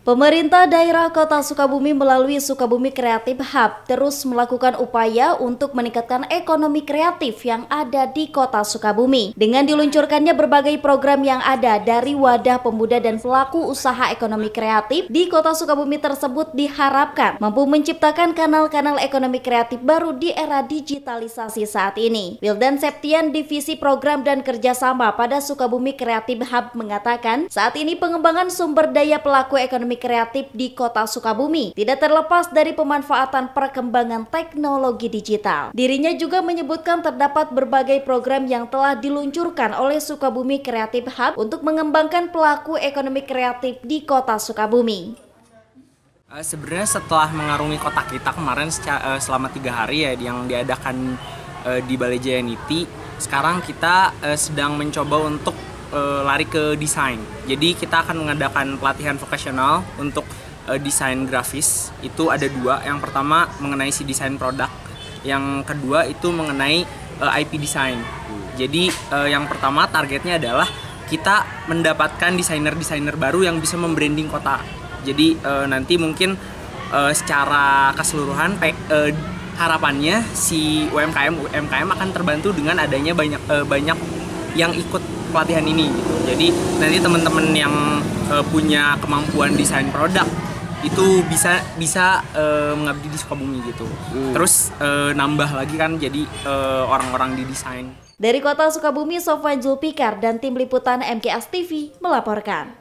Pemerintah daerah Kota Sukabumi melalui Sukabumi Creative Hub terus melakukan upaya untuk meningkatkan ekonomi kreatif yang ada di Kota Sukabumi. Dengan diluncurkannya berbagai program yang ada dari wadah pemuda dan pelaku usaha ekonomi kreatif di Kota Sukabumi tersebut diharapkan mampu menciptakan kanal-kanal ekonomi kreatif baru di era digitalisasi saat ini. Wildan Septian, Divisi Program dan Kerjasama pada Sukabumi Creative Hub mengatakan saat ini pengembangan sumber daya pelaku ekonomi kreatif di Kota Sukabumi tidak terlepas dari pemanfaatan perkembangan teknologi digital. Dirinya juga menyebutkan terdapat berbagai program yang telah diluncurkan oleh Sukabumi Creative Hub untuk mengembangkan pelaku ekonomi kreatif di Kota Sukabumi. Sebenarnya setelah mengarungi kota kita kemarin selama 3 hari ya yang diadakan di Balai Jaya Niti, sekarang kita sedang mencoba untuk lari ke desain. Jadi kita akan mengadakan pelatihan vokasional untuk desain grafis. Itu ada 2. Yang pertama mengenai si desain produk. Yang kedua itu mengenai IP design. Jadi yang pertama targetnya adalah kita mendapatkan desainer-desainer baru yang bisa membranding kota. Jadi nanti mungkin secara keseluruhan harapannya si UMKM akan terbantu dengan adanya banyak yang ikut pelatihan ini gitu. Jadi nanti teman-teman yang punya kemampuan desain produk itu bisa mengabdi di Sukabumi gitu. Terus nambah lagi kan jadi orang-orang di desain. Dari Kota Sukabumi, Sofwan Zulfikar dan tim liputan MKS TV melaporkan.